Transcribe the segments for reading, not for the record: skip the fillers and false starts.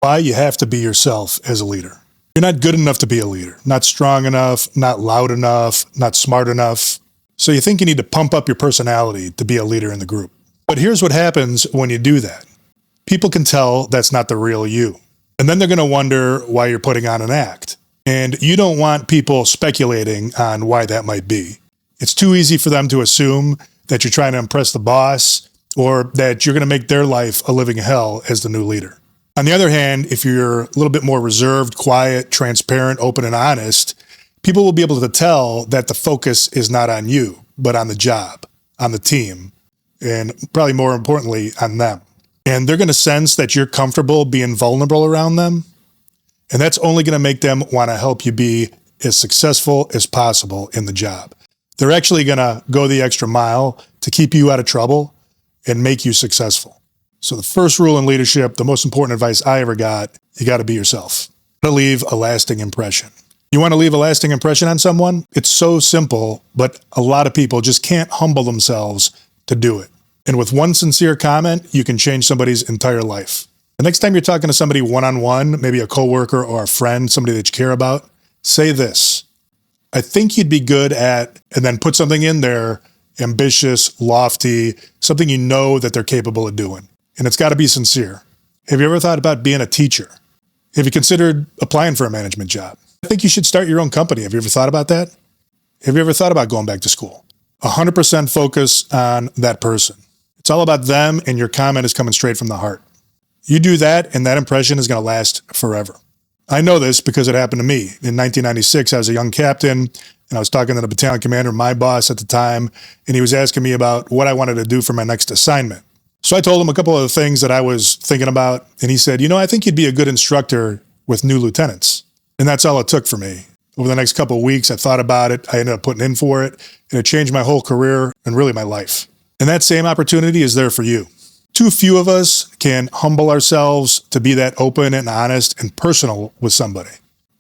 Why? You have to be yourself as a leader. You're not good enough to be a leader, not strong enough, not loud enough, not smart enough. So you think you need to pump up your personality to be a leader in the group. But here's what happens when you do that. People can tell that's not the real you. And then they're going to wonder why you're putting on an act. And you don't want people speculating on why that might be. It's too easy for them to assume that you're trying to impress the boss or that you're going to make their life a living hell as the new leader. On the other hand, if you're a little bit more reserved, quiet, transparent, open, and honest, people will be able to tell that the focus is not on you, but on the job, on the team, and probably more importantly, on them. And they're going to sense that you're comfortable being vulnerable around them. And that's only going to make them want to help you be as successful as possible in the job. They're actually going to go the extra mile to keep you out of trouble and make you successful. So the first rule in leadership, the most important advice I ever got, you got to be yourself. You got to leave a lasting impression. You want to leave a lasting impression on someone? It's so simple, but a lot of people just can't humble themselves to do it. And with one sincere comment, you can change somebody's entire life. The next time you're talking to somebody one-on-one, maybe a coworker or a friend, somebody that you care about, say this: I think you'd be good at, and then put something in there, ambitious, lofty, something you know that they're capable of doing. And it's got to be sincere. Have you ever thought about being a teacher? Have you considered applying for a management job? I think you should start your own company. Have you ever thought about that? Have you ever thought about going back to school? 100% focus on that person. It's all about them, and your comment is coming straight from the heart. You do that, and that impression is going to last forever. I know this because it happened to me. In 1996, I was a young captain, and I was talking to the battalion commander, my boss at the time, and he was asking me about what I wanted to do for my next assignment. So I told him a couple of the things that I was thinking about, and he said, I think you'd be a good instructor with new lieutenants. And that's all it took for me. Over the next couple of weeks, I thought about it. I ended up putting in for it, and it changed my whole career and really my life. And that same opportunity is there for you. Too few of us can humble ourselves to be that open and honest and personal with somebody.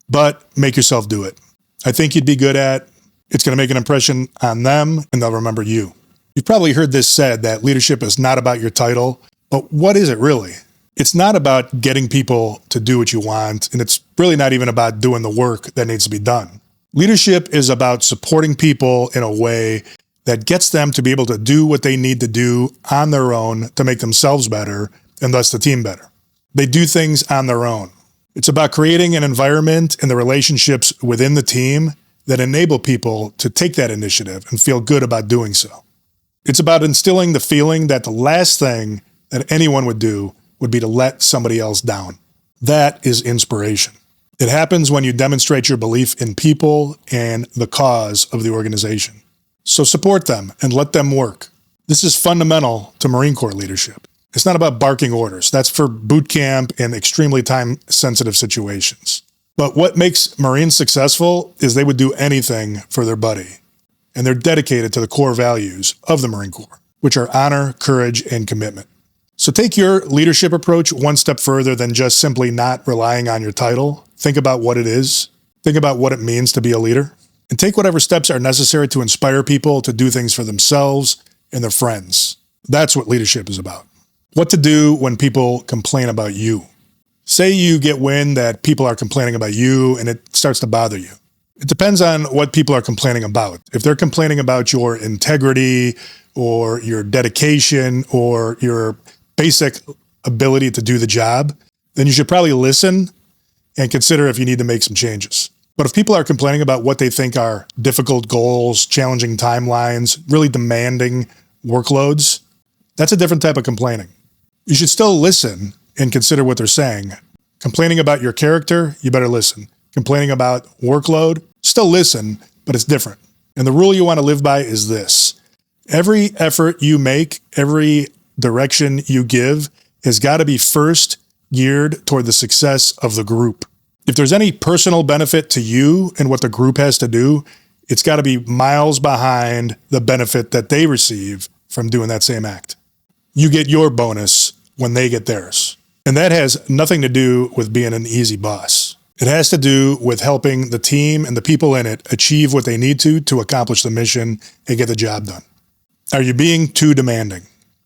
But make yourself do it. I think you'd be good at. It's going to make an impression on them, and they'll remember you. You've probably heard this said, that leadership is not about your title. But what is it really? It's not about getting people to do what you want, and it's really not even about doing the work that needs to be done. Leadership is about supporting people in a way that gets them to be able to do what they need to do on their own to make themselves better and thus the team better. They do things on their own. It's about creating an environment and the relationships within the team that enable people to take that initiative and feel good about doing so. It's about instilling the feeling that the last thing that anyone would do would be to let somebody else down. That is inspiration. It happens when you demonstrate your belief in people and the cause of the organization. So support them and let them work. This is fundamental to Marine Corps leadership. It's not about barking orders. That's for boot camp and extremely time-sensitive situations. But what makes Marines successful is they would do anything for their buddy. And they're dedicated to the core values of the Marine Corps, which are honor, courage, and commitment. So take your leadership approach one step further than just simply not relying on your title. Think about what it is. Think about what it means to be a leader. And take whatever steps are necessary to inspire people to do things for themselves and their friends. That's what leadership is about. What to do when people complain about you. Say you get wind that people are complaining about you and it starts to bother you. It depends on what people are complaining about. If they're complaining about your integrity or your dedication or your basic ability to do the job, then you should probably listen and consider if you need to make some changes. But if people are complaining about what they think are difficult goals, challenging timelines, really demanding workloads, that's a different type of complaining. You should still listen and consider what they're saying. Complaining about your character, you better listen. Complaining about workload, still listen, but it's different. And the rule you want to live by is this: every effort you make, every direction you give has got to be first geared toward the success of the group. If there's any personal benefit to you and what the group has to do, it's got to be miles behind the benefit that they receive from doing that same act. You get your bonus when they get theirs. And that has nothing to do with being an easy boss. It has to do with helping the team and the people in it achieve what they need to accomplish the mission and get the job done. Are you being too demanding?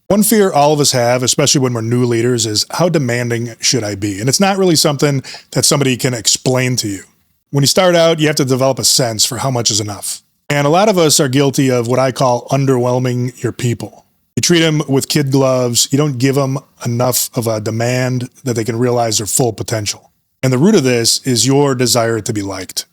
One fear all of us have, especially when we're new leaders, is how demanding should I be? And it's not really something that somebody can explain to you. When you start out, you have to develop a sense for how much is enough. And a lot of us are guilty of what I call underwhelming your people. You treat them with kid gloves. You don't give them enough of a demand that they can realize their full potential. And the root of this is your desire to be liked.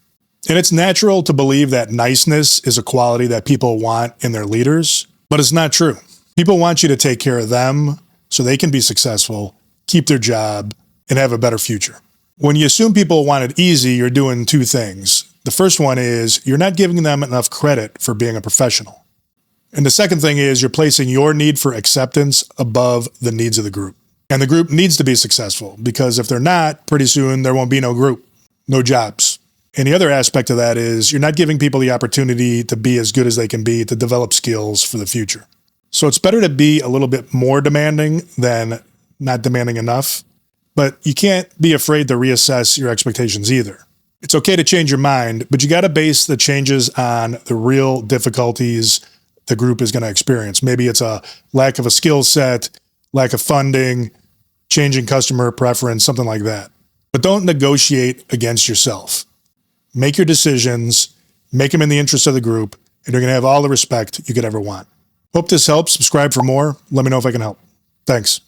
And it's natural to believe that niceness is a quality that people want in their leaders, but it's not true. People want you to take care of them so they can be successful, keep their job, and have a better future. When you assume people want it easy, you're doing two things. The first one is you're not giving them enough credit for being a professional. And the second thing is you're placing your need for acceptance above the needs of the group. And the group needs to be successful because if they're not, pretty soon there won't be no group, no jobs. And the other aspect of that is you're not giving people the opportunity to be as good as they can be, to develop skills for the future. So it's better to be a little bit more demanding than not demanding enough, but you can't be afraid to reassess your expectations either. It's okay to change your mind, but you got to base the changes on the real difficulties the group is going to experience. Maybe it's a lack of a skill set, lack of funding, changing customer preference, something like that. But don't negotiate against yourself. Make your decisions, make them in the interest of the group, and you're going to have all the respect you could ever want. Hope this helps. Subscribe for more. Let me know if I can help. Thanks.